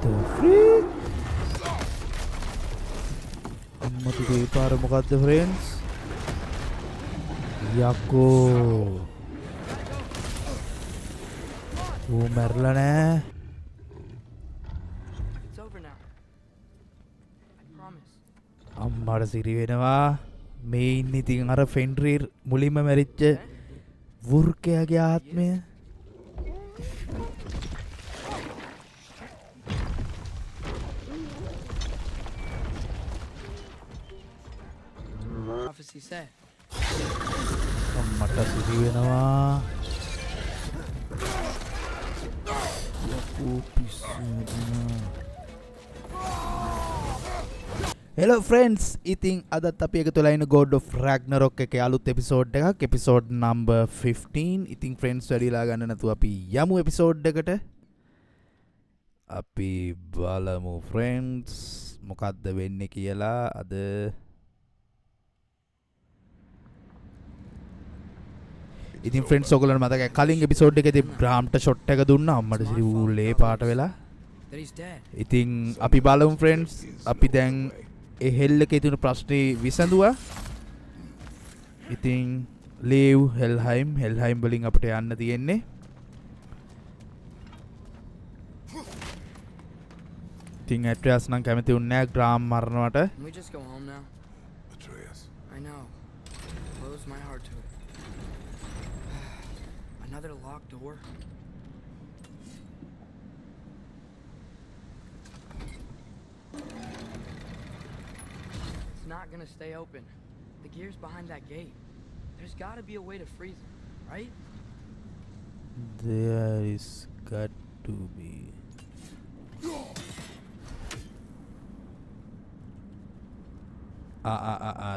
the freak? අම්මට මේ පාර මොකද්ද friends? යකෝ. ඌ මැරලා නෑ. අම්මට සිරි වෙනවා. මේ ඉන්නේ ඉතින් අර ෆෙන්ඩ්‍රීර් මුලින්ම මැරිච්ච වෘකයාගේ ආත්මය. අම්මට සිරි වෙනවා. යකෝ පිස්සුද. Hello friends, ඉතින් අදත් අපි එකතු වෙලා ඉන්න God of Ragnarok එකේ අලුත් එපිසෝඩ් එකක්, එපිසෝඩ් number 15. ඉතින් friends වැඩිලා ගන්න නැතුව අපි යමු එපිසෝඩ් එකට. අපි බලමු friends මොකද්ද වෙන්නේ කියලා අද. ඉතින් friends ඔයගොල්ලන්ට මතකයි කලින් එපිසෝඩ් එකේදී බ්‍රාම්ට ෂොට් එක දුන්නා අම්මට සිරි ඌලේ පාට වෙලා. ඉතින් අපි බලමු friends අපි දැන් ඒ හෙල් එකේ තියෙන ප්‍රශ්නේ විසඳුවා. ඉතින් ලීව් හෙල්හයිම් වලින් අපිට යන්න තියෙන්නේ. ඉතින් ඇට්‍රියස් නම් කැමති උන්නේ නැහැ ග්‍රාම් මරනවට. Another locked door. It's not gonna stay open. The gear's behind that gate. There's gotta be a way to freeze it, right? There is got to be.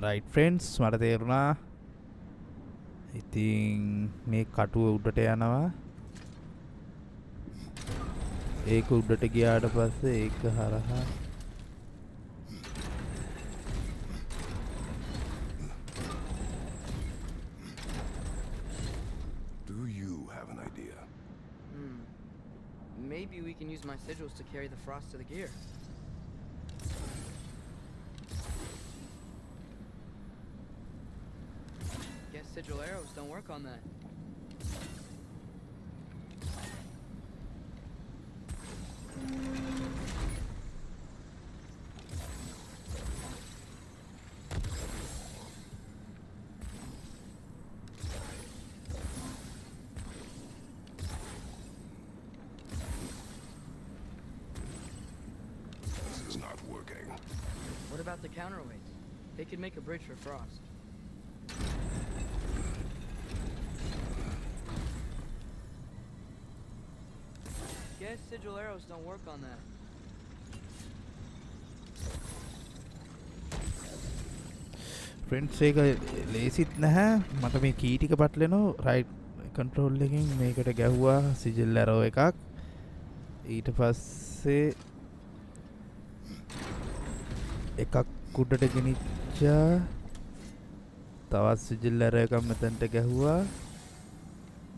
Right friends, මට තේරුණා. ඉතින් මේ කටුව උඩට යනවා. ඒක උඩට ගියාට පස්සේ ඒක හරහා Do you have an idea? Maybe we can use my sigils to carry the frost to the gear. Guess sigil arrows don't work on that. This is not working. What about the counterweights? They could make a bridge for frost. Guess sigil arrows don't work on that. friends ඒක ලේසිත් නැහැ. මට මේ කී ටික පටලෙනවා. right control එකෙන් මේකට ගැහුවා sigil arrow එකක්. ඊට පස්සේ එකක් උඩට ගෙනිච්චා. තවත් sigil arrow එකක් මෙතනට ගැහුවා.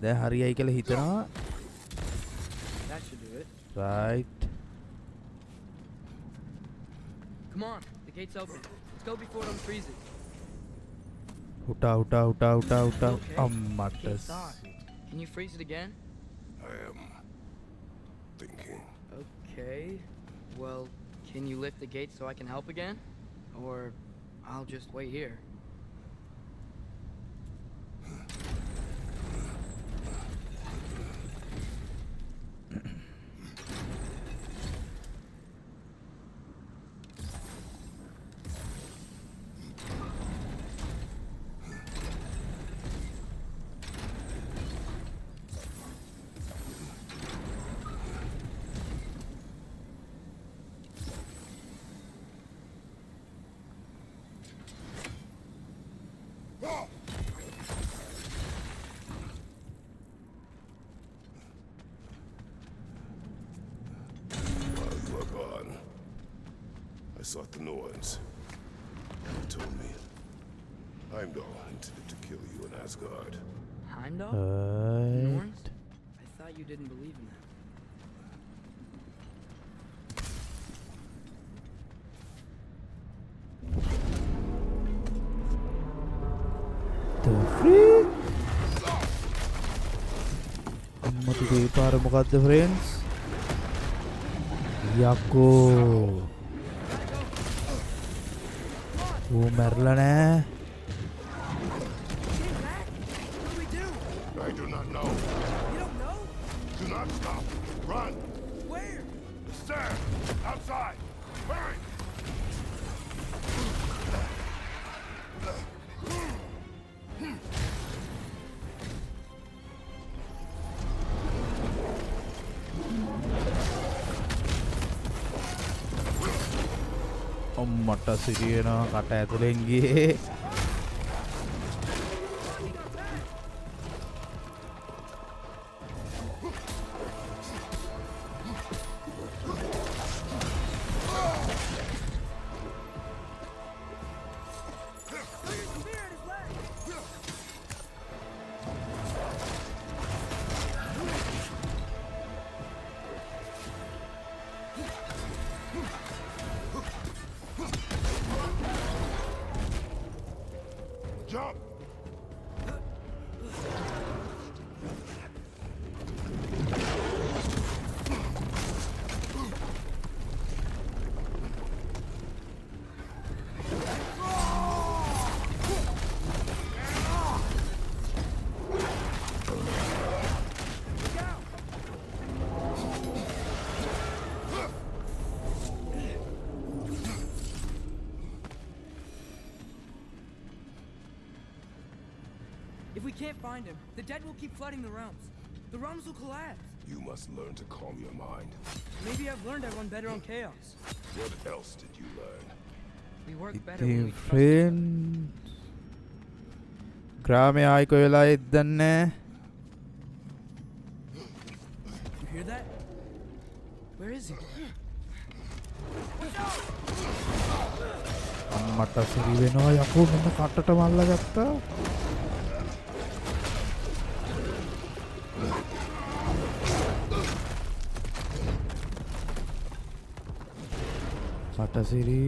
දැන් හරියයි කියලා හිතනවා. That should do it. Right. Come on, the gate's open. Let's go before it unfreezes. Uta. Okay. Ammatas. Gate's off. Can you freeze it again? I am thinking. Okay. Well, can you lift the gate so I can help again? Or I'll just wait here. Sought the Norns. They told me Heimdall intended to kill you in Asgard. Heimdall? Right. Norns? I thought you didn't believe in that. ඒ පාර මොකද්ද friends? යකෝ. ඌ මැරලා නෑ. I do not know. You don't know? Do not stop. Run. Where? Stand. Outside. Hurry. මට සිරියනවා කට ඇතුලෙන් ගියේ. Jump. If we can't find him, the dead will keep flooding the realms. The realms will collapse. You must learn to calm your mind. Maybe I've learned I run better on chaos. What else did you learn? We work better when ඉතින් we trust. Friends ග්‍රාමයේ ආයි කොයි වෙලාවෙද දන්නේ නැහැ. You hear that? Where is he? අම්මට සිරි වෙනවා යකෝ මෙන්න කටට මල්ලා ගත්තා. කට සිරි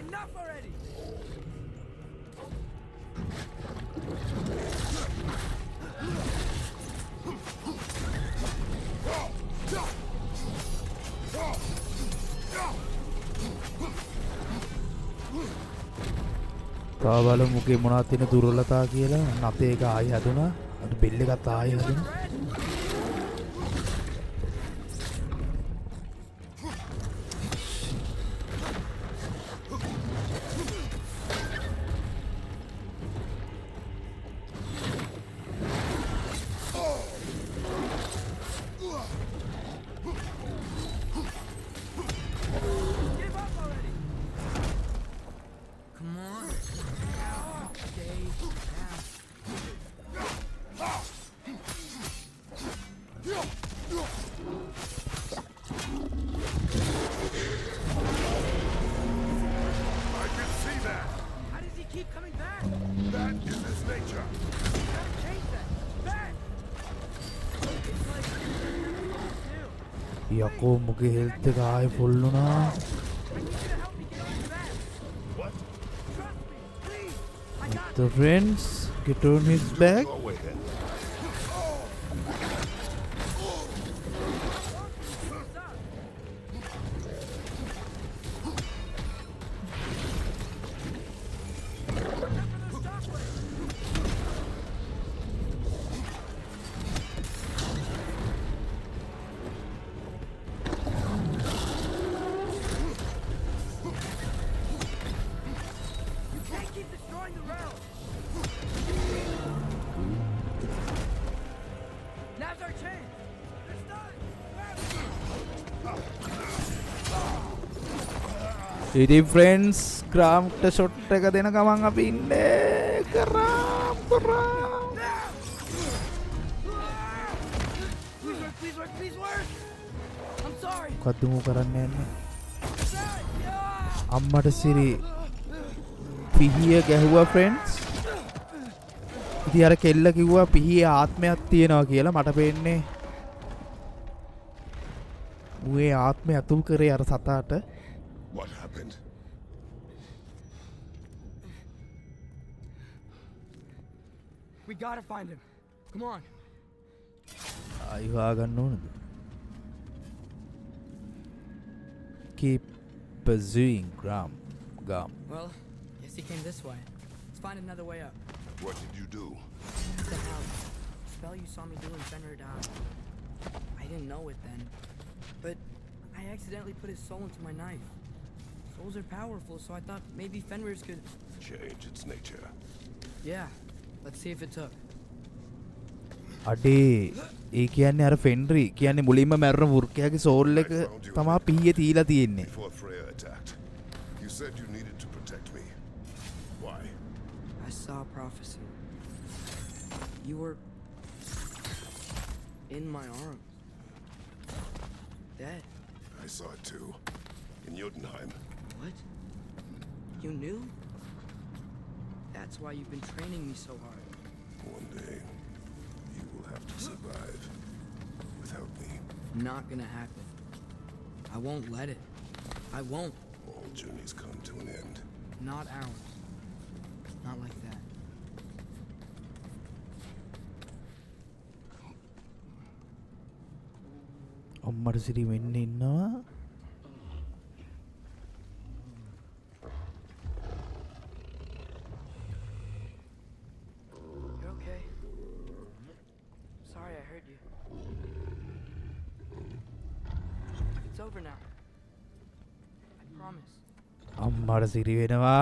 Enough already! තා බලමු මුකේ මොනවද තියෙන දුර්වලතා කියලා. නැතේ එක ආයි හැදුනා. අර බෙල් එකත් ආයි හැදුනා. Give up already! Come on. Stay down. I can see that. How does he keep coming back? That is his nature. You gotta change that. Back! It's like too. යකෝ මුකේ හෙල්ත් එක ආයි full වුණා. I need you to help me get on back. What? Trust me, please. I got The friends get on his back. Go away then. this. You can't keep destroying the realm. Now's our chance. They're stunned. ඉතින් friends ග්‍රාම්ට shot එක දෙන ගමන් අපි ඉන්නේ කරාම් කරාම්. Work, please work. I'm sorry. මොකද්ද මූ කරන්න යන්නේ? අම්මට සිරි පිහිය ගැහුවා ෆ්‍රෙන්ඩ්ස්. ඉතින් අර කෙල්ල කිව්වා පිහියේ ආත්මයක් තියෙනවා කියලා. මට පේන්නේ ඌේ ආත්මය අතුල් කරේ අර සතාට. What happened? We gotta find him. Come on. ආයි හොයාගන්න ඕනද? Keep pursuing Gum. Well, guess he came this way. Let's find another way up. What did you do? What the hell? The spell you saw me doing Fenrir down. I didn't know it then. But I accidentally put his soul into my knife. Souls are powerful, so I thought maybe Fenrir's could... Change its nature. Yeah. Let's see if it took. අඩේ ඒ කියන්නේ අර ෆෙන්රි කියන්නේ මුලින්ම මැරෙන වෘකයාගේ soul එක තමා පිහියේ තීලා තියෙන්නේ. Before Freya attacked, you said you needed to protect me. Why? I saw a prophecy. You were... in my arms. Dead. I saw it too. In Jotunheim. What? You knew? That's why you've been training me so hard. One day, you will have to survive without me. Not gonna happen. I won't let it. I won't. All journeys come to an end. Not ours. Not like that. අම්මට සිරි වෙන්න ඉන්නවා. You're okay? Sorry I hurt you. It's over now. I promise. අම්මට සිරි වෙනවා.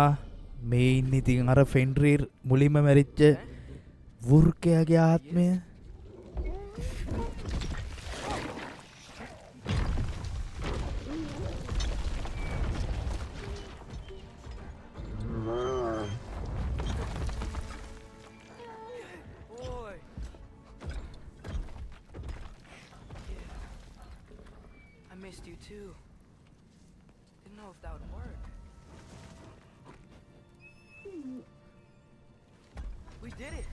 මේ ඉන්නේ ඉතින් අර ෆෙන්රි මුලින්ම මැරිච්ච වෘකයාගේ ආත්මය. Boy. I missed you too. Didn't know if that would work. We did it.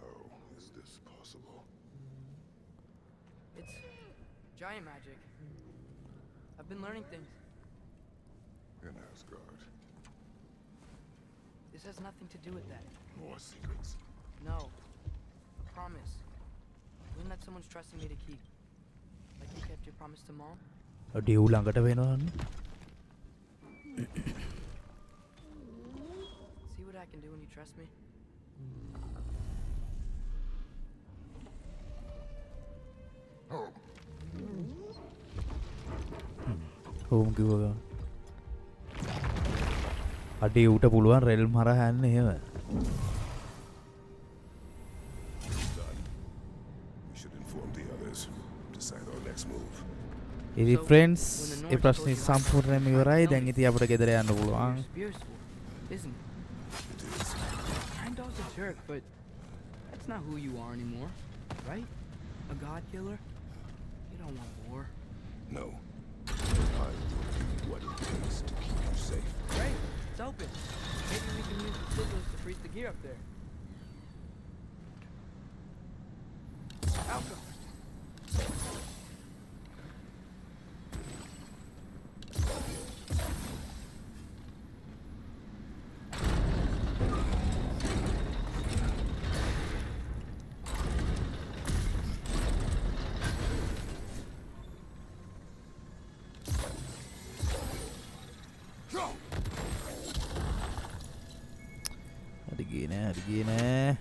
How is this possible? It's giant magic. I've been learning things. In Asgard. This has nothing to do with that. More secrets. No. A promise. One that someone's trusting me to keep. Like you kept your promise to Mom? ඩිව් ළඟට වෙනවන්නේ. See what I can do when you trust me? Home කිව්වා. අඩේ ඌට පුළුවන් රෙල්ම් හරහා යන්න එහෙම. Done. We should inform the others. Decide our next move. ඉතින් So, friends when the A Norse ප්‍රශ්නේ told you සම්පූර්ණයෙන්ම how to ඉවරයි. kill දැන් me, ඉතින් අපිට ගෙදර යන්න you're පුළුවන්. spiritual, isn't it? It is. Heimdall's a jerk, but that's not who you are anymore, right? A god killer? You don't want war. No. I will do what it takes to keep you safe. Great, it's open. Maybe we can use the scissors to freeze the gear up there. Outcome. හරි ගියේ නෑ හරි ගියේ නෑ.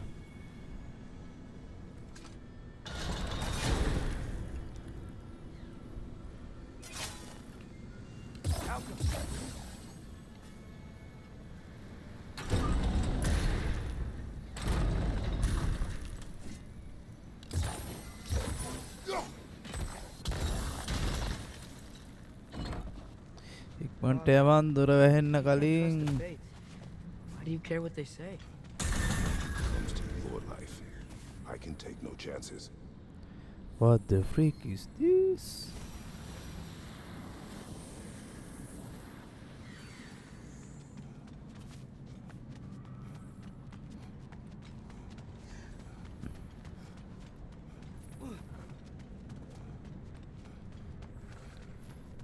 Outcome. ඉක්මනට යවන් දොර වැහෙන්න You can't trust කලින් the fates. Why do you care what they say? Comes to your life. I can take no chances. what the freak is this?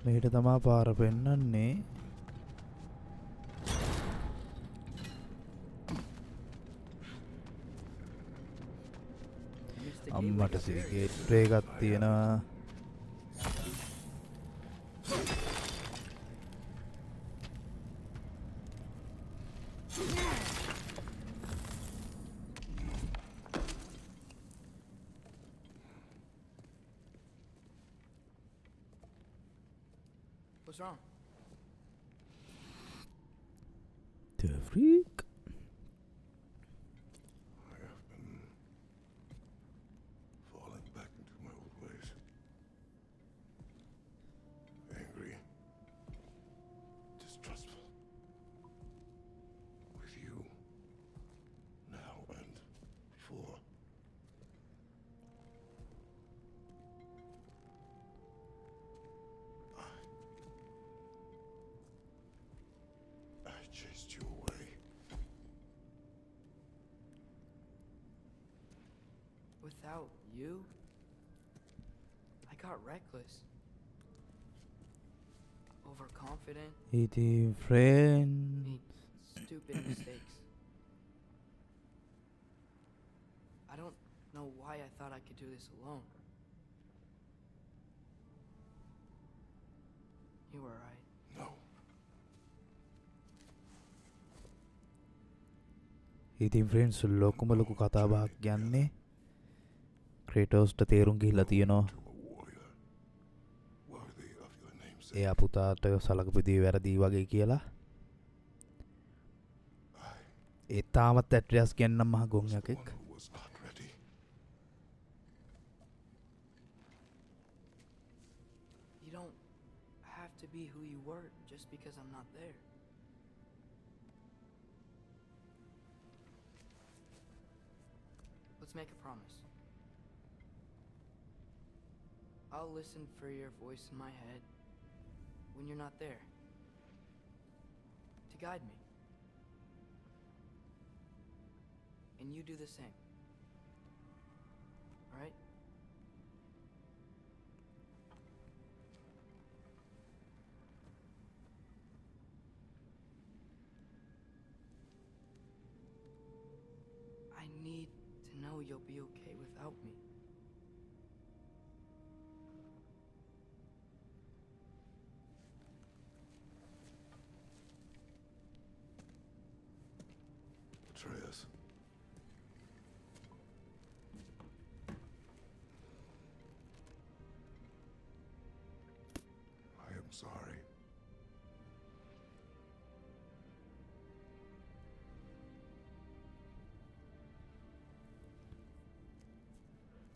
මෙහෙට තමා පාර පෙන්නන්නේ අම්මට සිරි ගේට් එකක් තියෙනවා What's wrong? the freak I have been falling back into my old ways. Angry. Distrustful. With you. Now and before. I chased you away. Without you, I got reckless. Overconfident, ඉතින් friend made stupid mistakes. I don't know why I thought I could do this alone. You were right. No. ඉතින් friends ලොකුම ලොකු කතාබහක් යන්නේ ක්‍රේටෝස්ට තේරුම් ගිහිල්ලා තියෙනවා To a warrior. Worthy of your namesake. එයා පුතාට සලකපු දේ වැරදි වගේ කියලා ඒ තාමත් ඇට්‍රියස් කියන්නම් මහ ගොන් One එකෙක් who was not ready. You don't have to be who you were just because I'm not there. Let's make a promise. I'll listen for your voice in my head when you're not there to guide me. And you do the same. All right? I need to know you'll be okay without me. Atreus. I am sorry.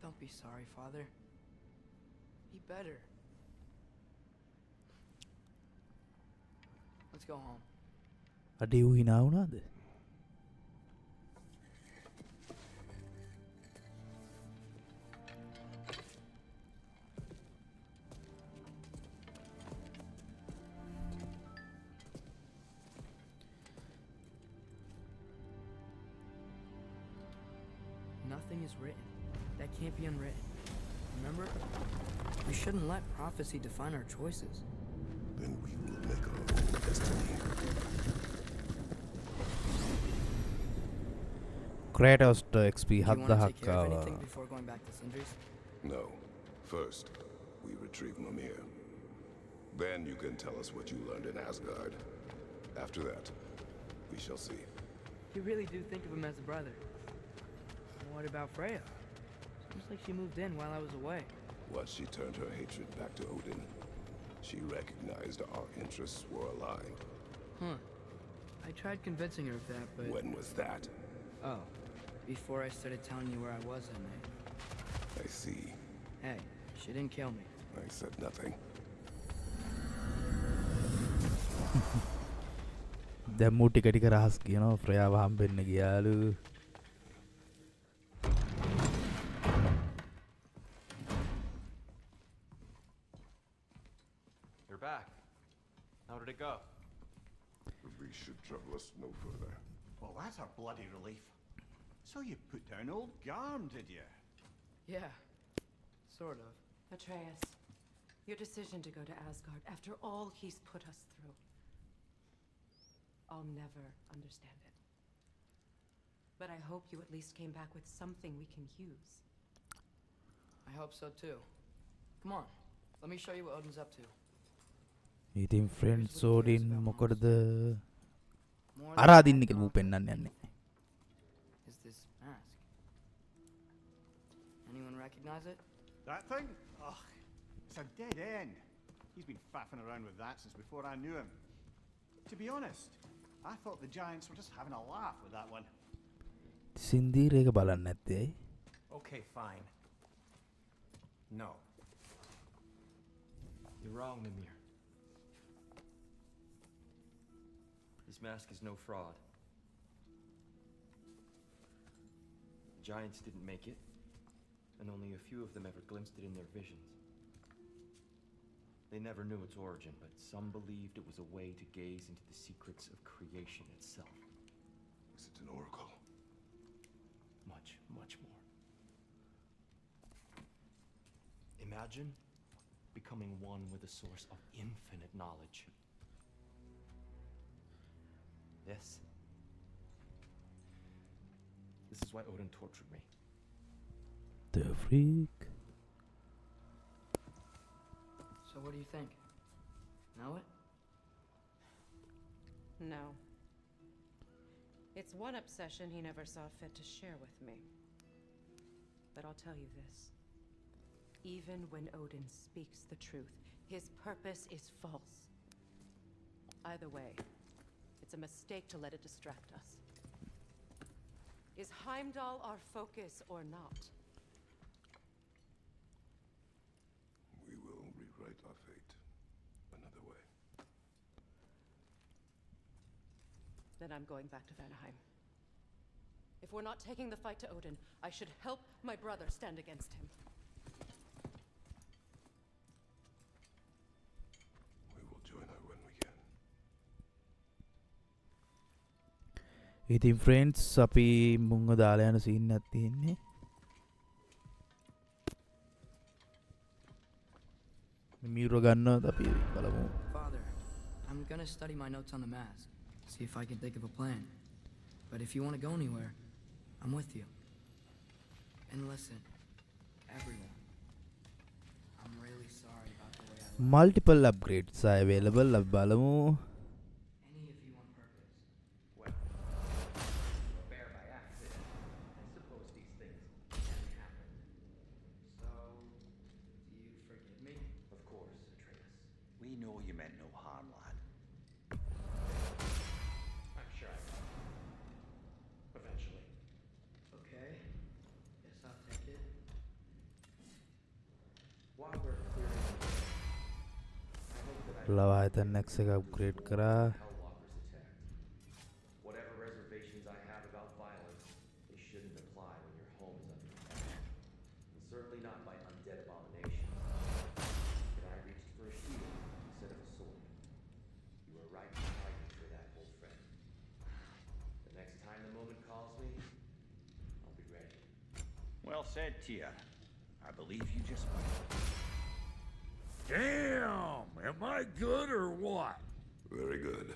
Don't be sorry, Father. Be better. Let's go home. අඩේ ඌ hina වුණාද Nothing is written that can't be unwritten. Remember? We shouldn't let prophecy define our choices. Then we will make our own destiny. ක්‍රේටෝස්ට XP Do you want to take 7000ක් care of ආවා anything before going back to Sindri's? No. First, we retrieve Mimir. Then you can tell us what you learned in Asgard. After that, we shall see. You really do think of him as a brother. What about Freya? Seems like she moved in while I was away. Once she turned her hatred back to Odin, she recognized our interests were aligned. Huh. I tried convincing her of that, but... When was that? Oh. Before I started telling you where I was that night. I see. Hey, she didn't kill me. I said nothing. දැම්මූ ටික ටික රහස් කියනවා ප්‍රයාව හම්බෙන්න ගියාලු. You're back. How did it go? The beast should trouble us no further. Well, that's a bloody relief. So you put down old Garm, did you? Yeah, sort of. Atreus, your decision to go to Asgard after all he's put us through. I'll never understand it. But I hope you at least came back with something we can use. I hope so too. Come on, let me show you what Odin's up to. ඉතින් friends ඕඩින් මොකටද More අරාදින්න than කියලා ඌ පෙන්නන්න යන්නේ. is this mask. Anyone recognize it? That thing? Ugh, it's a dead end. He's been faffing around with that since before I knew him. To be honest, I thought the giants were just having a laugh with that one. සින්දීරේක බලන්න නැත්තේ ඇයි? Okay, fine. No. You're wrong, Mimir. This mask is no fraud. The giants didn't make it, and only a few of them ever glimpsed it in their visions. They never knew its origin, but some believed it was a way to gaze into the secrets of creation itself. Is it an oracle? Much, much more. Imagine becoming one with a source of infinite knowledge. This is why Odin tortured me. The freak. So what do you think? Know it? No. It's one obsession he never saw fit to share with me. But I'll tell you this. Even when Odin speaks the truth, his purpose is false. Either way, it's a mistake to let it distract us. Is Heimdall our focus or not? We will rewrite our fate another way. Then I'm going back to Vanaheim. If we're not taking the fight to Odin, I should help my brother stand against him. We will join her when we can. ඉතින් friends අපි මුංග දාලා යන scene එකක් තියෙන්නේ. මියුර ගන්නවද අපි බලමු. Father, I'm gonna study my notes on the mask, see if I can think of a plan. But if you want to go anywhere, I'm with you. And listen, everyone, I'm really sorry about the way I left multiple upgrades are available. අපි බලමු. any of you on purpose. Fair by accident. I suppose these things can happen. So, do you forgive me? Of course, Atreus. We know you meant no harm, lad. I'm sure I will. Eventually. Okay, guess I'll take it. While we're clearing the way, I hope that I ලවායතන් X එක upgrade කරා. Hellwalkers attacked. Whatever reservations I have about violence, they shouldn't apply when your home is under attack. And certainly not by undead abominations. But I reached for a shield instead of a sword. You were right to fight me for that, old friend. The next time the moment calls me, I'll be ready. Well said, Tia. I believe you just might. Damn! Am I good or what? Very good.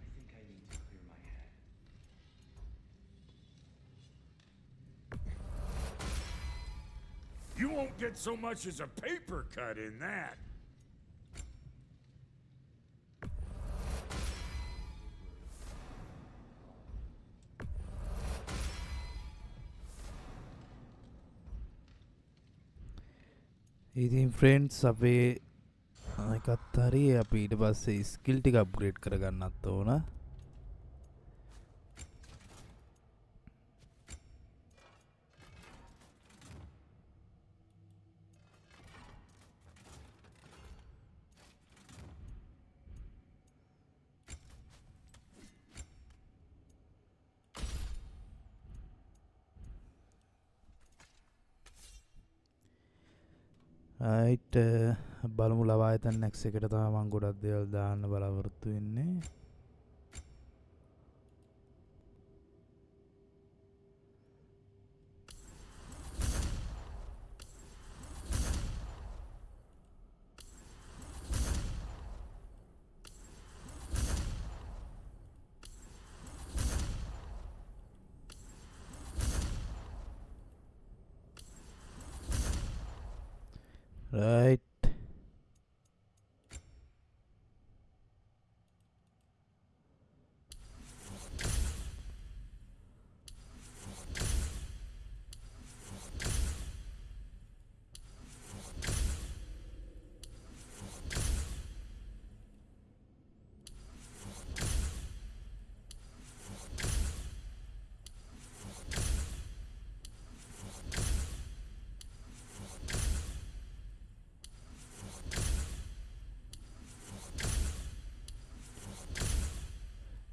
I think I need to clear my head. You won't get so much as a paper cut in that. ඉතින් friends අපේ එකත් හරි අපි ඊට පස්සේ skill ටික upgrade කරගන්නත් ඕන. රයිට් බලමු ලවායතන් නැක්ස් එකට තමයි මම ගොඩක් දේවල් දාන්න බලාපොරොත්තු වෙන්නේ. Right.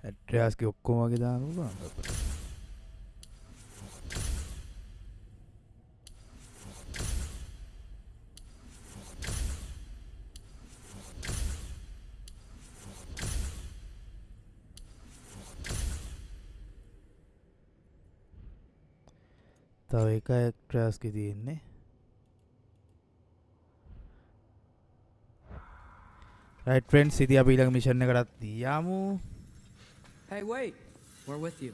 ඇඩ්‍රස් එක ඔක්කොම වගේ දාන්න පුළුවන් අපිට. තව එක ඇඩ්‍රස් එකේ තියෙන්නේ. right friends ඉතින් අපි ඊළඟ මිෂන් එකටත් යමු. Hey, wait! We're with you.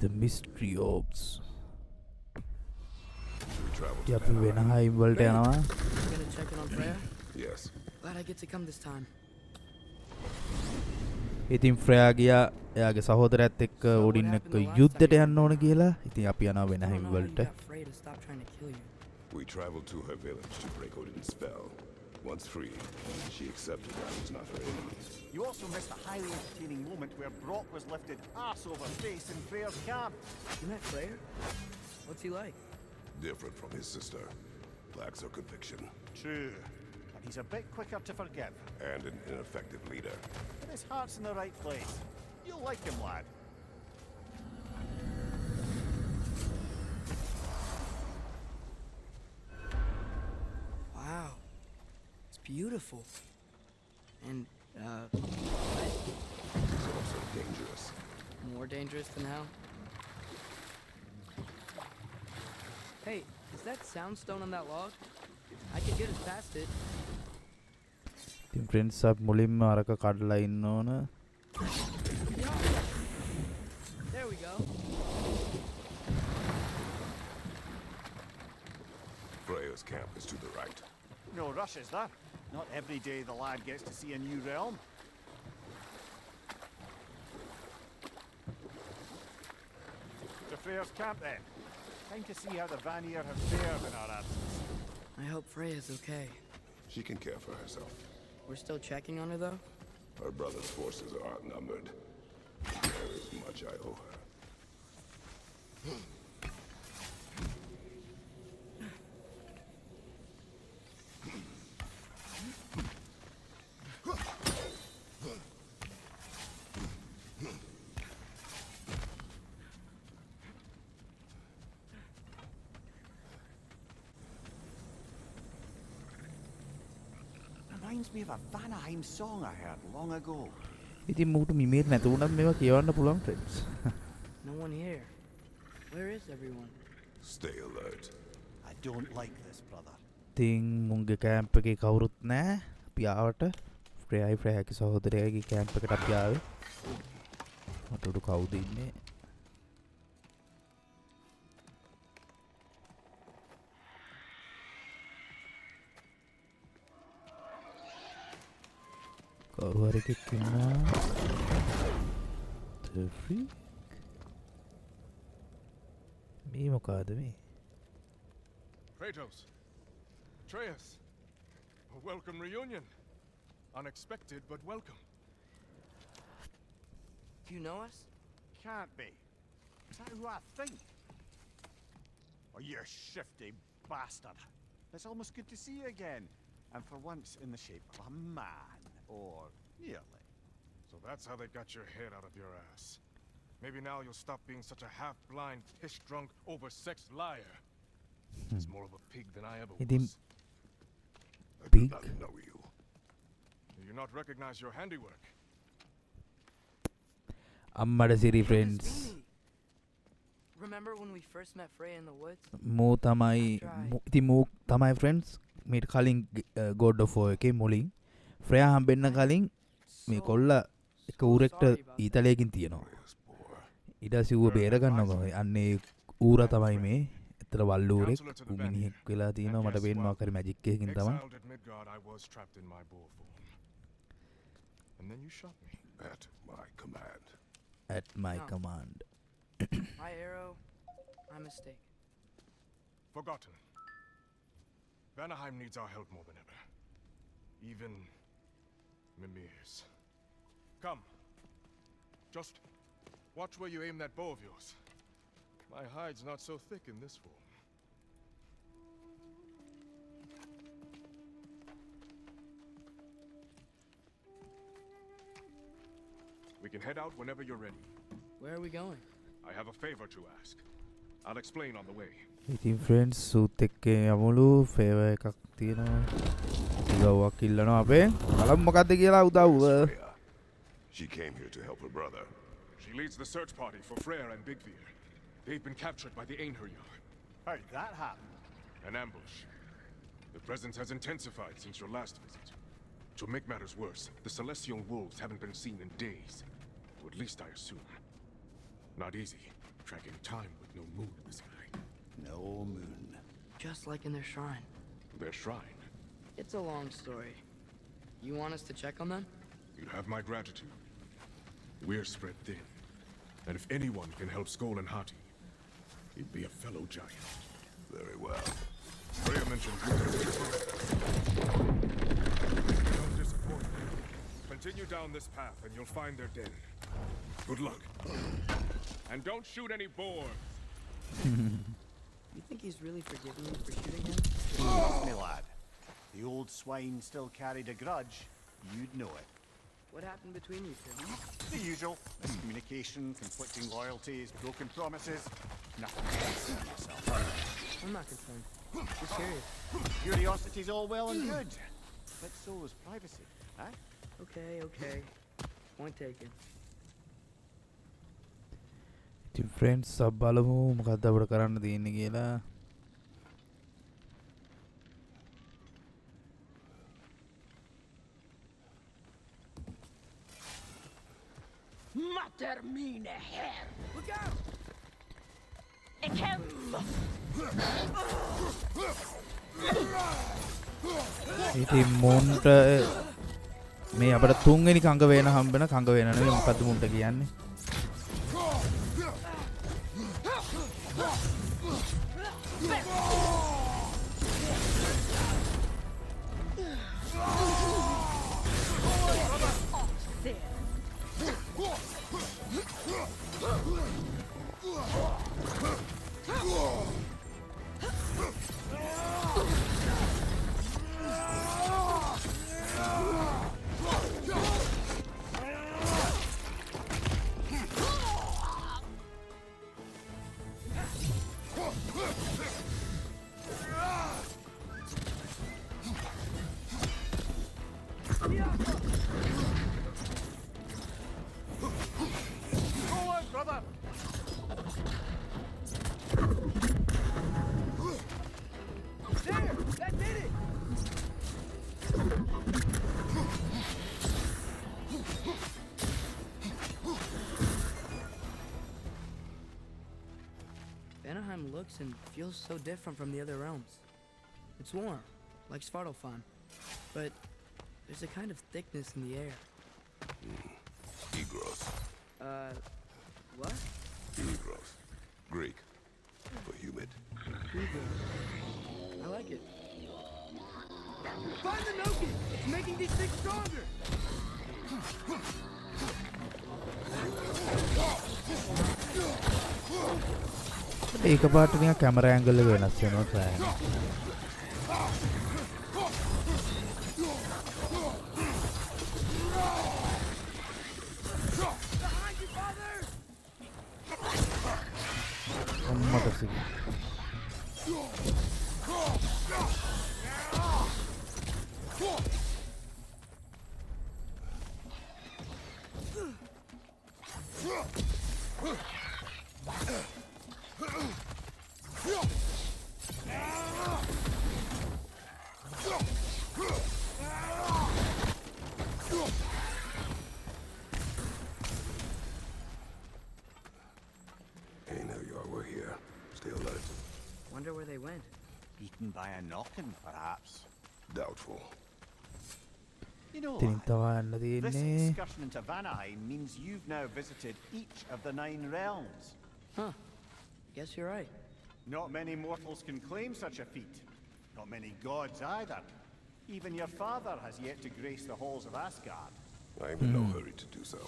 The mystery orbs. Travel to අපි වෙන හයිම් වලට යනවා. You gonna check in on Freya? Yes. Glad I get to come this time. ඉතින් ෆ්‍රෙයා ගියා එයාගේ සහෝදරයත් එක්ක ඕඩින් එක්ක යුද්ධයට යන්න ඕන කියලා. ඉතින් අපි යනවා වෙන I don't Haim know how you වලට. got Freya to stop trying to kill you. We traveled to her village to break Odin's spell. Once free, she accepted I was not her enemy. You also missed a highly entertaining moment where Brock was lifted arse over face in Freya's camp. You met Freya? What's he like? Different from his sister. Lacks her conviction. True. And he's a bit quicker to forgive. And an ineffective leader. But his heart's in the right place. You'll like him, lad. Wow. It's beautiful. And, It's also dangerous. more dangerous than hell. Hey, is that soundstone on that log? I could get us past it. ඉතින් friends up මුලින්ම අරක කඩලා ඉන්න ඕන. There we go. Freya's camp is to the right. No rush, is there? Not every day the lad gets to see a new realm. To Freya's camp then. Time to see how the Vanir have fared in our absence. I hope Freya's okay. She can care for herself. We're still checking on her, though? Her brother's forces are outnumbered. There is much I owe her. Reminds me of a Vanaheim song I heard long ago. ඉතින් මූට මිමේට නැතුණත් මේවා කියවන්න පුළුවන් friends. No one here. Where is everyone? Stay alert. I don't like this, brother. ඉතින් මුන්ගේ camp එකේ කවුරුත් නැහැ. අපි ආවට ෆ්‍රෙයායි ෆ්‍රෙයාගේ සහෝදරයාගේ කැම්ප් එකට අපි ආවේ. මට උඩ කවුද ඉන්නේ? කවුරු හරි කෙනෙක් ඉන්නවා. The freak. මේ මොකද මේ? Kratos, Atreus, a welcome reunion. Unexpected, but welcome. Do you know us? Can't be. Is that who I think? Oh, you shifty bastard. It's almost good to see you again. And for once in the shape of a man. Or nearly. So that's how they got your head out of your ass. Maybe now you'll stop being such a half-blind, piss-drunk, oversexed liar. He's more of a pig than I ever ඉතින් was. I do Pig. not know you. Do you not recognize your handiwork? අම්මට සිරි Hey, Miss friends Mimi. Remember when we first met Freya in the woods? මූ තමයි ඉති මූ තමයි friends මීට කලින් ගෝඩ් for එකේ මුලින් ෆ්‍රයා හම්බෙන්න කලින් මේ කොල්ල එක ඌරෙක්ට ඊතලයකින් තියෙනවා Yes, boy. ඉට සිව්ව බේරගන්නකො අන්නේ ඌර තමයි මේ එතර වල්ලූරෙක් මිනිහෙක් වෙලා තියෙනවා මට පේනවා කරි මැජික්කයකින් තමයි Exiled at Midgard, I was trapped in my boar form. And then you shot me. At my command. at my No. command My arrow, my mistake. Forgotten. Vanaheim needs our help more than ever. Even Mimir's. Come. Just watch where you aim that bow of yours. My hide's not so thick in this form. We can head out whenever you're ready. Where are we going? I have a favor to ask. I'll explain on the way. ඉතින් friends සූත් එක්කේ යමුළු ෆේව එකක් තියෙනවා උදව්වක් ඉල්ලනවා අපේ බලමු මොකද්ද කියලා උදව්ව Freya. She came here to help her brother. She leads the search party for Freyr and Bigvir. They've been captured by the Einherjar. How'd that happen? An ambush. The presence has intensified since your last visit. To make matters worse, the Celestial Wolves haven't been seen in days. Or at least I assume. Not easy, tracking time with no moon in the sky. No moon. Just like in their shrine. Their shrine. It's a long story. You want us to check on them? You have my gratitude. We're spread thin. And if anyone can help Skoll and Hati, he'd be a fellow giant. Very well. Freya mentioned you. Don't disappoint me. Continue down this path and you'll find their den. Good luck. And don't shoot any boars. You think he's really forgiven me for shooting him? Trust me, lad. The old swine still carried a grudge. You'd know it. What happened between you two? The usual. Miscommunication, conflicting loyalties, broken promises. Nothing to concern yourself. I'm not concerned. Just curious. Curiosity's all well and good. But so is privacy, eh? Okay, okay. Point taken. ඉතින් friends sub බලමු මොකක්ද අපිට කරන්න තියෙන්නේ කියලා Mater mine her! Look out! Ekem! ඉතින් මුන්ට මේ අපට තුන්වෙනි කංග වේන හම්බෙන කංග වේන නෙවෙයි මොකද්ද මුන්ට කියන්නේ Vanaheim looks and feels so different from the other realms. It's warm, like Svartalfheim, but there's a kind of thickness in the air. Egros. What? Egros. Greek. For humid. I like it. Find the Noki! It's making these things stronger! ඒක පාට නිකන් camera angle එක වෙනස් වෙනවා ට්‍රෑන්. අම්මට සිගි. Wonder where they went. Beaten by a knocking, perhaps. Doubtful. You know, තින් තවා යන්න this තියෙන්නේ. excursion into Vanaheim means you've now visited each of the 9 realms. Huh. Guess you're right. Not many mortals can claim such a feat. Not many gods either. Even your father has yet to grace the halls of Asgard. I'm in no hurry to do so.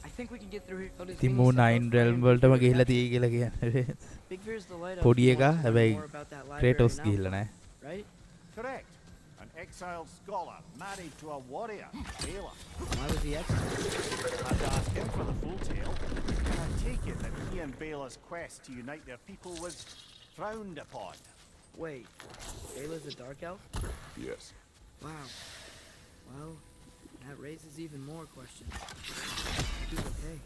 I think we can get through here. ඉතින් මූ 9 realm වලටම ගිහිල්ලා තියෙයි කියලා කියන්නේ. Big Bear's the light පොඩි up. එකා Wants to learn හැබැයි more about that library ක්‍රේටොස් now, ගිහිල්ලා නැහැ. right? Correct. An exiled scholar married to a warrior, Bela. Why was he exiled? Had to ask him for the full tale. And I take it that he and Bela's quest to unite their people was frowned upon. Wait, Bela's a dark elf? Yes. Wow. Well, that raises even more questions. He's okay.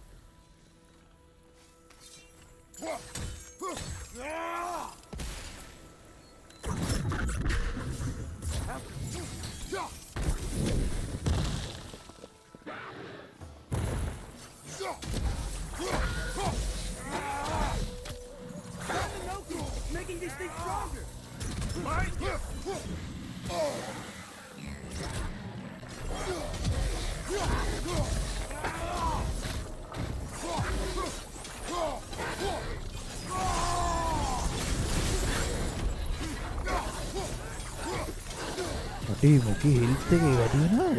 Making these things stronger. මට මොකේ health එකේ වැඩි වෙනවද?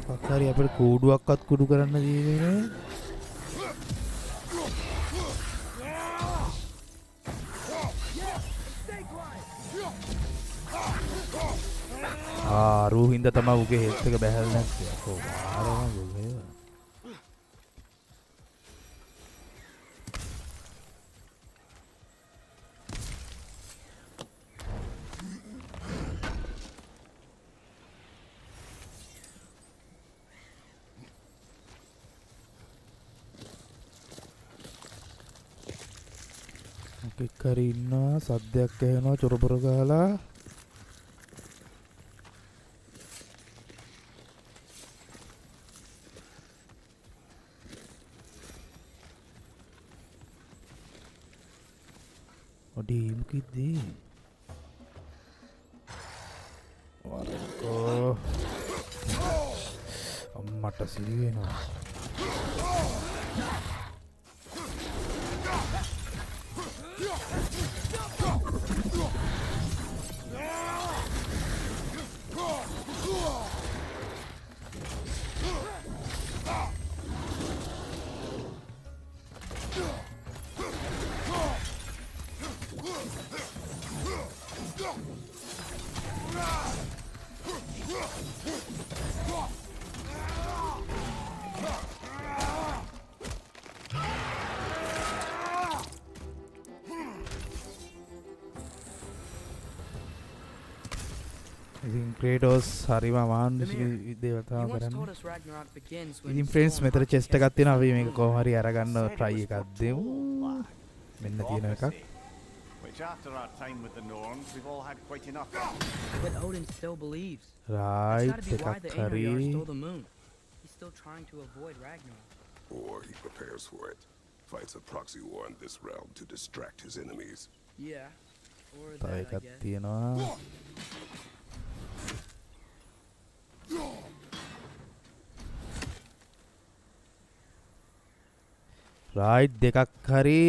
පක්කාරි අපිට කූඩුවක්වත් කුඩු කරන්න දීලා නෑ. ආ හින්දා තමයි උගේ හෙල්ත් එක බැහැලා නැත්තේ. අකෝ ආරම ගොගේ. මොකෙක් හරි ඉන්නවා සද්දයක් ඇහෙනවා චොරපොර ගාලා. ඔඩි මොකක්ද? වරකෝ අම්මට සිරි වෙනවා. ඉතින් ක්‍රේටෝස් හරිම අමානුෂික දේවල් තමයි You once කරන්නේ. told us Ragnarok begins when ඉතින් you ෆ්‍රෙන්ඩ්ස් go on මෙතන Bucky's චෙස්ට් එකක් තියෙනවා. අපි මේක expedition. කොහොම හරි අරගන්න try එකක් දෙමු. මෙන්න තියෙන එකක්. Prophecy, which after our time with the Norns, we've all had quite enough of. But Odin still believes. That's right gotta be why the එකක් හරි. Einherjar stole the moon. He's still trying to avoid Ragnarok. Or he prepares for it. Fights a proxy war in this realm to distract his enemies. Yeah. Or තව that, I එකක් guess. තියෙනවා. Right දෙකක් හරි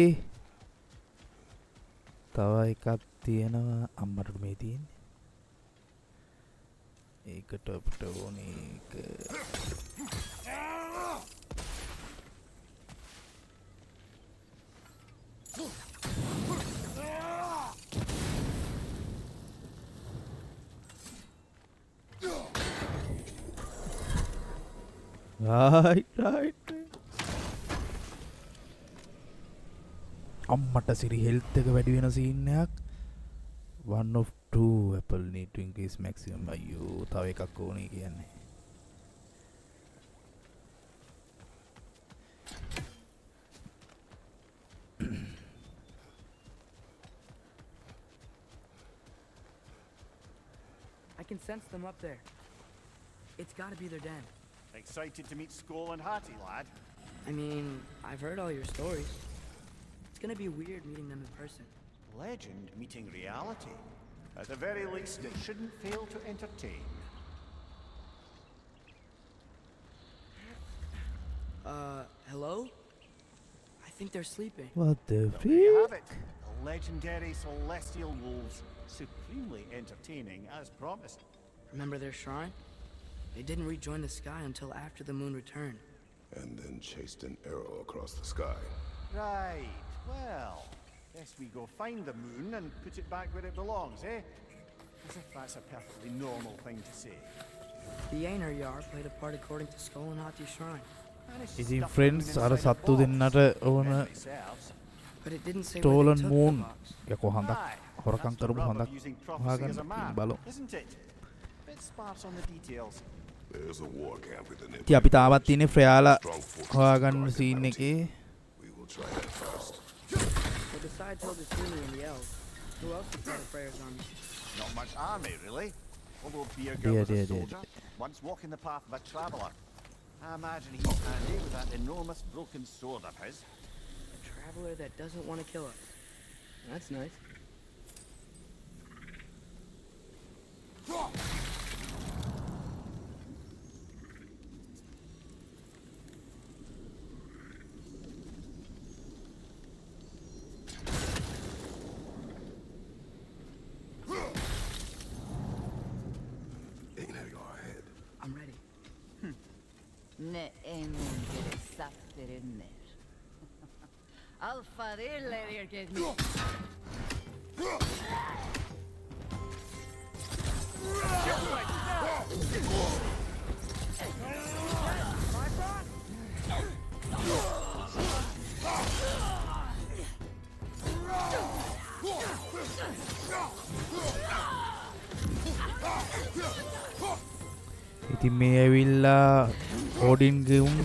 තව එකක් තියෙනවා අම්මට මේ තියෙන්නේ ඒකට අපිට ඕනේ එක right අම්මට සිරි හෙල්ත් එක වැඩි වෙන සීන් එකක් 1 of 2 apple need to increase maximum අයියෝ තව එකක් ඕනේ කියන්නේ I can sense them up there. It's gotta be their den. Excited to meet Skull and Hattie, lad? I mean, I've heard all your stories. It's gonna be weird meeting them in person. Legend meeting reality. At the very least, it shouldn't fail to entertain. Hello? I think they're sleeping. what the There you have freak it. The legendary celestial wolves. Supremely entertaining, as promised. Remember their shrine? They didn't rejoin the sky until after the moon returned. And then chased an arrow across the sky. Right. Well, guess we go find the moon and put it back where it belongs, eh? As if that's a perfectly normal thing to say. The Aner Yar played a part according to Skull and Hati's shrine. Managed to ඉතින් stuff the friends moon අර inside a සත්තු box. දෙන්නට ඕන Memory serves. But it didn't say where stolen they took moon the box. යකෝ හඳක් Aye, හොරකම් that's the කරපු rub of හඳක් using prophecy හොයාගන්න as a map, බලමු isn't it? Bit sparse on the details. There's a war camp with an ඉතින් අපි තාමත් තියෙන්නේ ෆ්‍රයාලා strong forces හොයාගන්න guard the සීන් bounty. එකේ We will try that first. So besides Hildesuni and the elves, who else is part of Freyr's army? Not much army, really. Although Beer Yeah, was a yeah, soldier, once walking the path of a traveller. I imagine he's handy with that enormous broken sword of his. A traveler that doesn't want to kill us. That's nice. Aner, go ahead. I'm ready. Ne emun gere sapterinner. Alfa diller get me. ඉතින් මේ ඇවිල්ලා ඕඩින් ගෙවුම්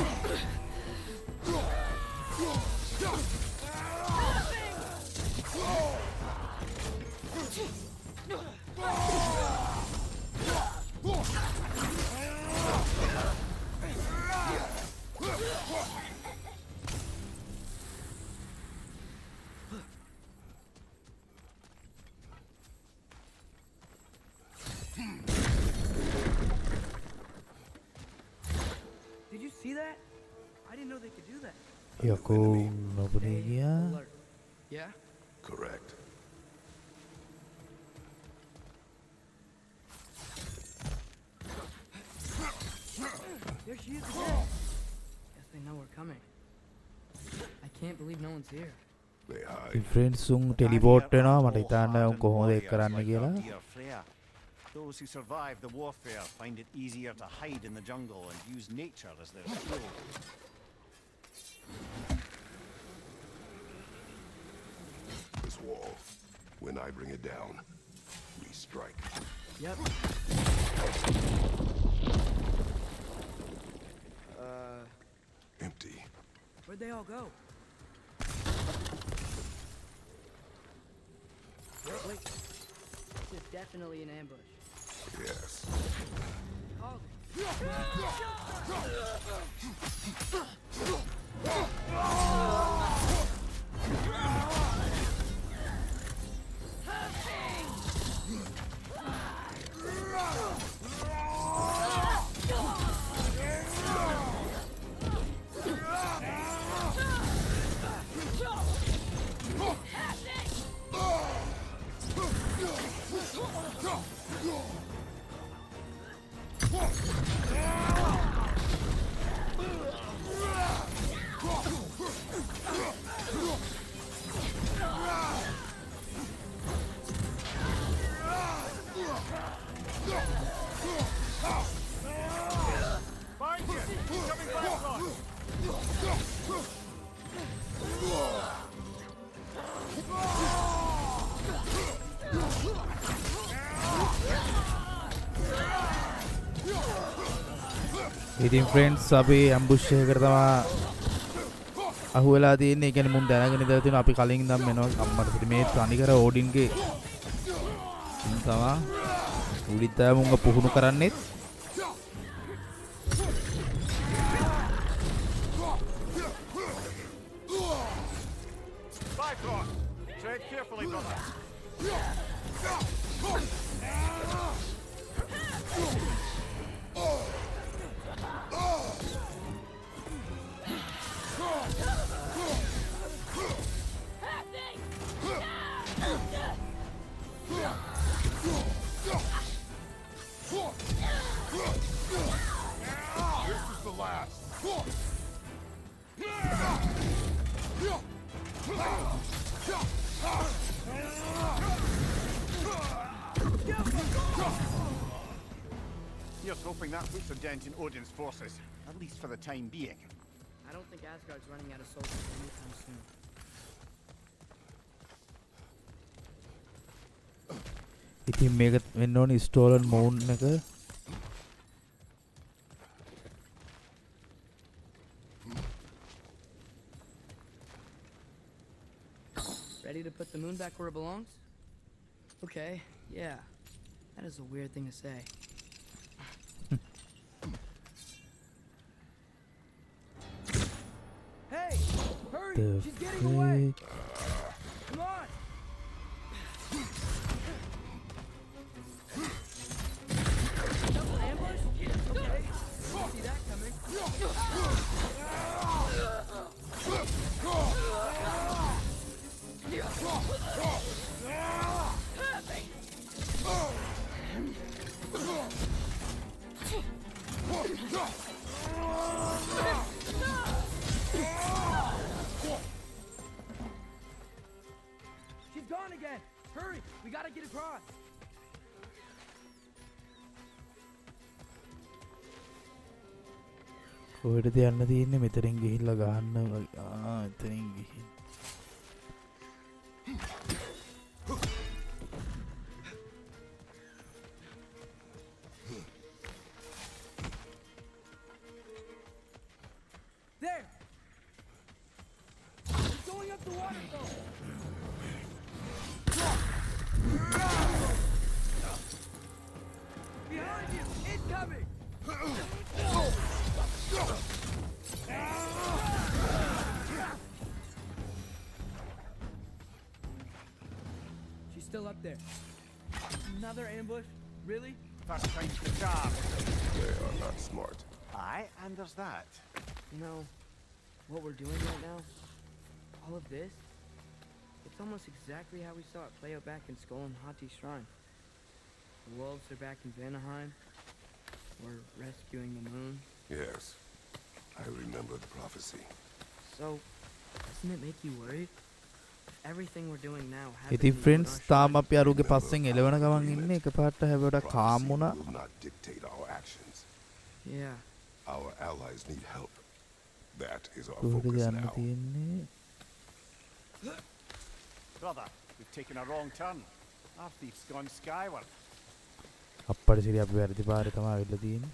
Did you see that? I didn't know they could do that. යකෝ නොබනේ ගියා Alert. Yeah? Correct. There she is again. Guess they know we're coming. I can't believe no one's here. They hide. ඉතින් friends උන් teleport වෙනවා මට හිතන්න උන් කොහොමද ඒක කරන්න කියලා Those who survive the warfare find it easier to hide in the jungle and use nature as their shield. This wall. When I bring it down, we strike. Yep. Empty. Where'd they all go? Wait. This is definitely an ambush. Yes. Called it. ඉතින් friends අපි ambush එකකට තමයි අහුවෙලා තියෙන්නේ. ඒ කියන්නේ මුන් දැනගෙන ඉඳලා තියෙනවා අපි කලින් ඉඳන් මෙනවා අම්මට පිට මේ තනිකර ඕඩින්ගේ තමයි උඩින් තමයි මුංග පුහුණු කරන්නේ. Tread carefully, brother. This is the last. Here's hoping that puts a dent in Odin's forces, at least for the time being. I don't think Asgard's running out of soldiers anytime soon. ඉතින් මේක වෙන්න ඕනේ stolen mount එක. Ready to put the moon back where it belongs? Okay, yeah. That is a weird thing to say. Hey! Hurry! She's getting away! Come on! Double ambush? Okay. Didn't see that coming. She's gone again! Hurry! We gotta get across! කොහෙටද යන්න තියෙන්නේ? මෙතනින් ගිහිල්ලා ගහන්න. එතනින් ගිහින්. There! It's going up the waterfall! Behind you! It's coming! She's still up there. Another ambush? Really? First time's the charm. They are not smart. Aye, and there's that. You know, what we're doing right now, all of this, it's almost exactly how we saw it play out back in Skull and Hati's shrine. The wolves are back in Vanaheim. We're rescuing the moon. Yes. I remember the prophecy. So, doesn't it make you worried? Everything we're doing now has ඉතින් friends තාම අපි අරුගේ පස්සෙන් එලවන ගමන් ඉන්නේ. එකපාරට හැබැයි කාම් වුණා. Will not dictate our actions. Yeah. Our allies need help. That is our කොහෙටද focus යන්න now. තියෙන්නේ? Brother, we've taken a wrong turn. Our thief's gone skyward. අප්පට සිරි අපි වැරදි පාරේ තමයි වෙලා තියෙන්නේ.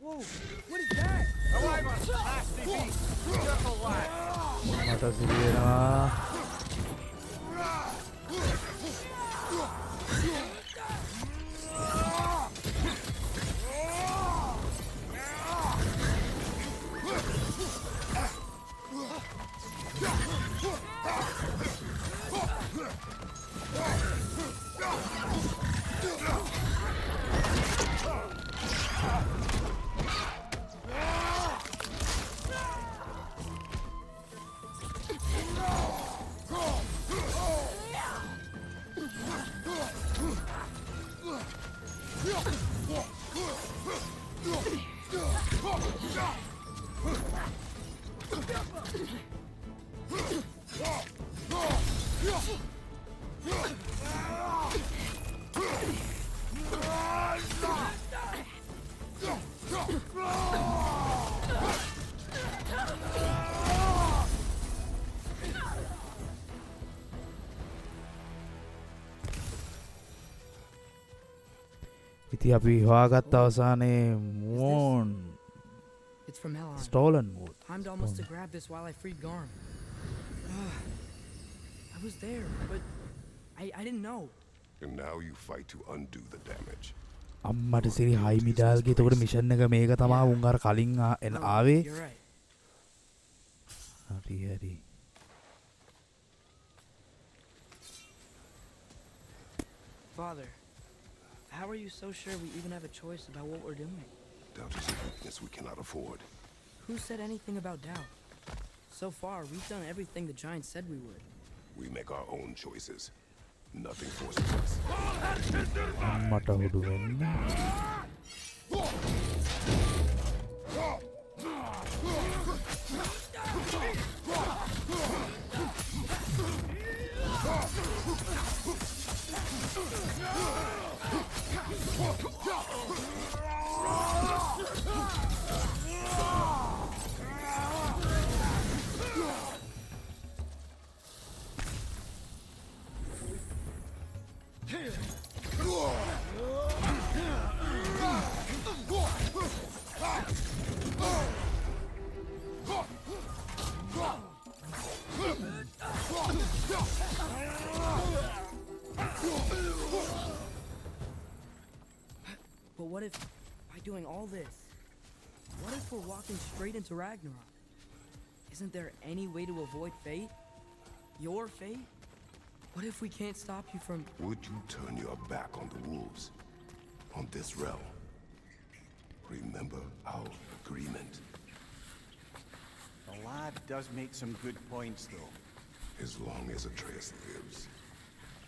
Whoa! What is that? However, nasty beast. Careful, lad. මට සිරි වෙනවා. ඉතින් අපි හොයාගත්ත අවසානයේ මෝන් It's from Hell. ස්ටෝලන් වූ Timed almost to grab this while I freed Garm. I was there, but I didn't know. And now you fight to undo the damage. අම්මට සිරි හයි මිඩාල්ගේ එතකොට mission එක මේක තමා උන් අර කලින් ආවේ. You're right. හරි හරි. Father, how are you so sure we even have a choice about what we're doing? Doubt is a weakness we cannot afford. Who said anything about doubt? So far, we've done everything the Giants said we would. We make our own choices. Nothing forces us. අම්මට හුඩු වෙන්න. But what if, by doing all this, what if we're walking straight into Ragnarok? Isn't there any way to avoid fate? Your fate? What if we can't stop you from... Would you turn your back on the wolves? On this realm? Remember our agreement. The lad does make some good points, though. As long as Atreus lives,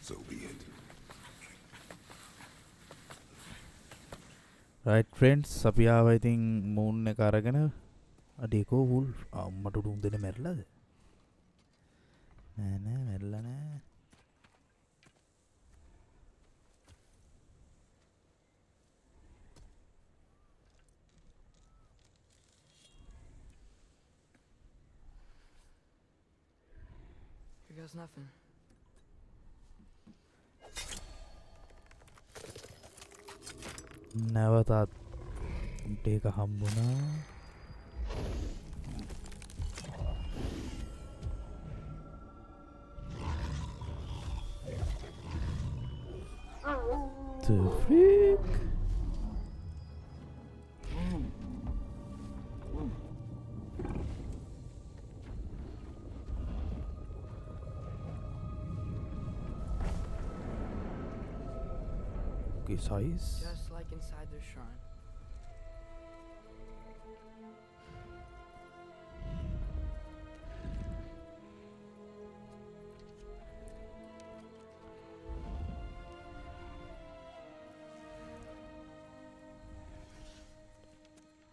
so be it. Right friends අපි ආවා ඉතින් moon එක අරගෙන අඩේකෝ wool අම්මට උඩුම් දෙන මැරලාද නෑ නෑ මැරලා නෑ Here goes nothing. නැවතත් ඒක හම්බුණා The freak okay size Just like inside their shrine.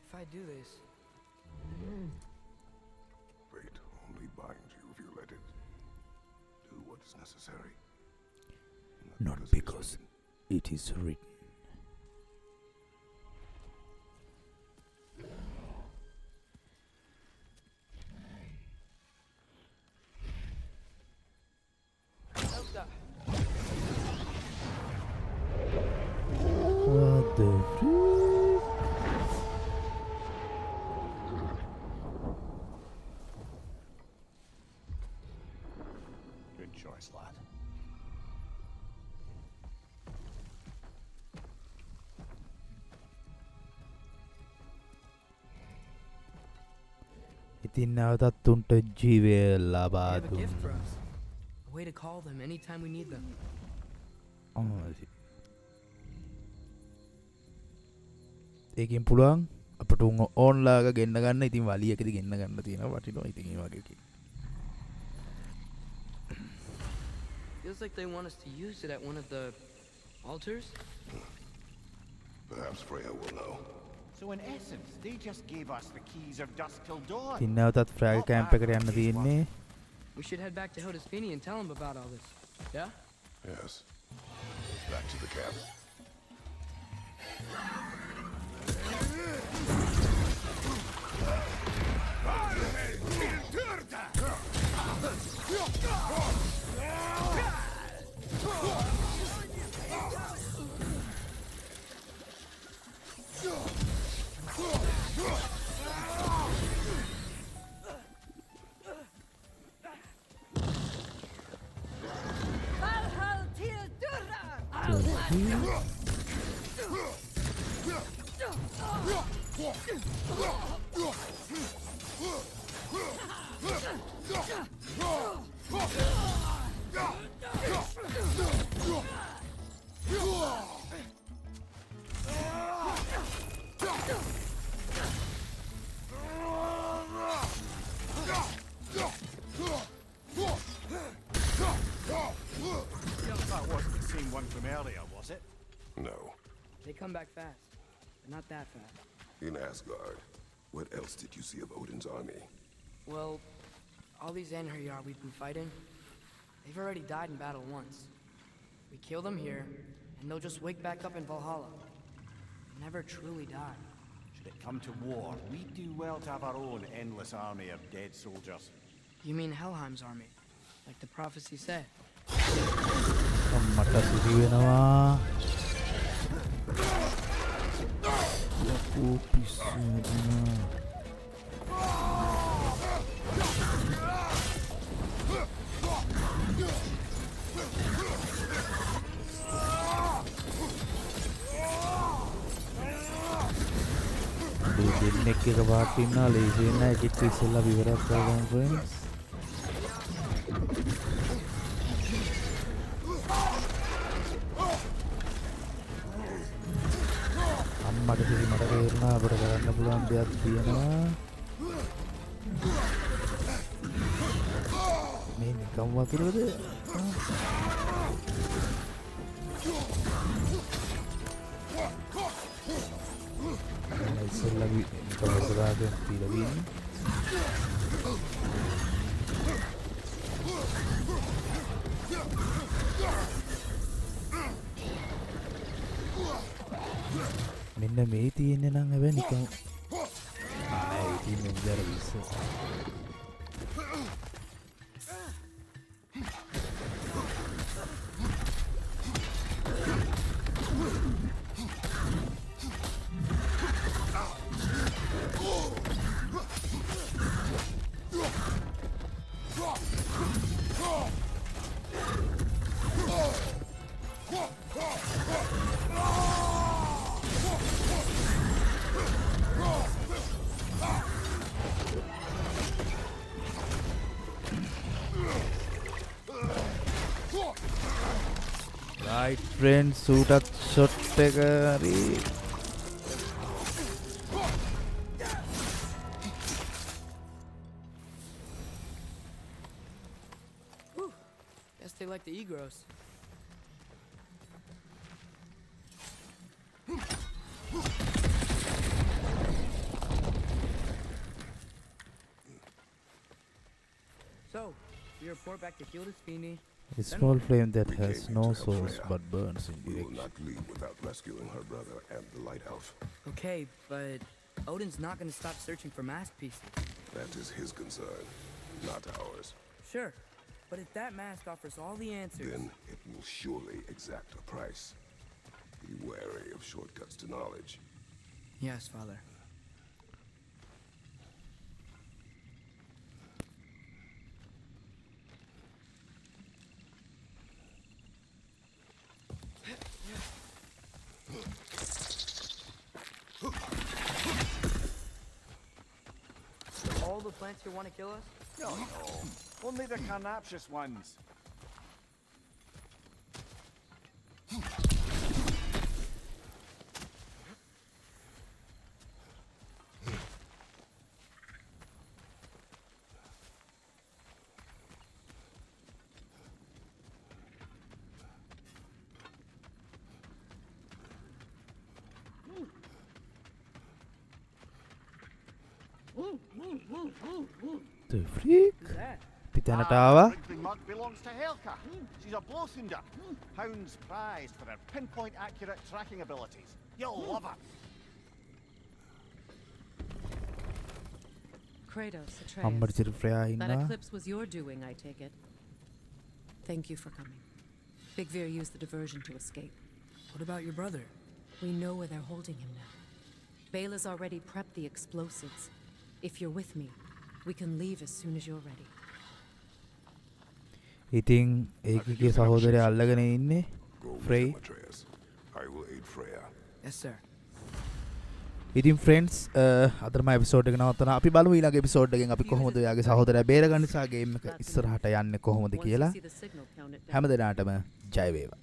If I do this, Fate only binds you if you let it do what is necessary. not because it is written what the freak Good choice, lad. ඉතින් නැවතත් උන්ට ජීවය ලබා they have a gift for දුන්නා us. A way to call them anytime we need them. ඒකින් පුළුවන් අපට උන් ඕන්ලාග ගෙන්න්න ගන්න ඉතින් වලියකද ගෙන්න්න ගන්න තියෙන වටිනවා ඉතින් ඒ වගේ Feels like they want us to use it at one of the altars. Perhaps Freya will know. So in essence, they just gave us the keys of dusk till dawn. ඉතින් නැවතත් ෆ්‍රෑග් කැම්ප් එකට යන්න තියෙන්නේ We should head back to Hodespini and tell him about all this. Yeah? Yes. Back to the camp. That wasn't the same one from earlier, was it? No. They come back fast, but not that fast. In Asgard, what else did you see of Odin's army? Well, all these Einherjar we've been fighting, they've already died in battle once. We kill them here, and they'll just wake back up in Valhalla. They never truly die. Should it come to war, we do well to have our own endless army of dead soldiers. You mean Helheim's army, like the prophecy said? අම්මට සිහි වෙනවා. යකෝ පිස්සු වෙනවා. දෙන්නෙක් එක පාට ඉන්නවා ලේසි වෙන එකෙක් ඉස්සෙල්ලා විවරයක් කරගමු friends. අම්මට සිහි මට තේරුණා අපිට කරන්න පුළුවන් දෙයක් තියෙනවා. මේ නිකම් වතුරද? ඉස්සෙල්ලා නිකම් වතුරාගෙන් තියලා තියෙන්නේ. මෙන්න මේ තියෙන්නේ නම් හැබැයි නිකන් ආයි තියෙන්නේ උදේට විශ්ස. Right friends, සූටත් ෂොට් එක හරි. Guess they like the Egros. So, we report back to Hildisvini. A small flame that has no source but burns in We will direction. not leave without rescuing her brother and the Light Elf. Okay, but Odin's not gonna stop searching for mask pieces. That is his concern, not ours. Sure, but if that mask offers all the answers... Then it will surely exact a price. Be wary of shortcuts to knowledge. Yes, Father. All the plants here want to kill us? No, only the carnivorous ones. The freak? Who's that? පිටනට ආවා. Wrigley mug belongs to Helka. She's a Blothunder. Hounds prized for her pinpoint accurate tracking abilities. You'll love her. Kratos, අම්මට Atreus. Siri ෆ්‍රයා That ඉන්නවා. eclipse was your doing, I take it. Thank you for coming. Big Veer used the diversion to escape. What about your brother? We know where they're holding him now. Bela's already prepped the explosives. If you're with me, we can leave as soon as you're ready. ඉතින් ඒකගේ සහෝදරය අල්ලගෙන ඉන්නේ. Go with Frey. him, Atreus. I will aid Freya. Yes, sir. ඉතින් friends අදම episode එක නවත්තන අපි බලමු ඊළඟ episode එකෙන් අපි කොහොමද යාගේ සහෝදරයා බේරගන්න සහ ගේම් එක ඉස්සරහට යන්නේ කොහොමද කියලා හැම දිනාටම ජය වේවා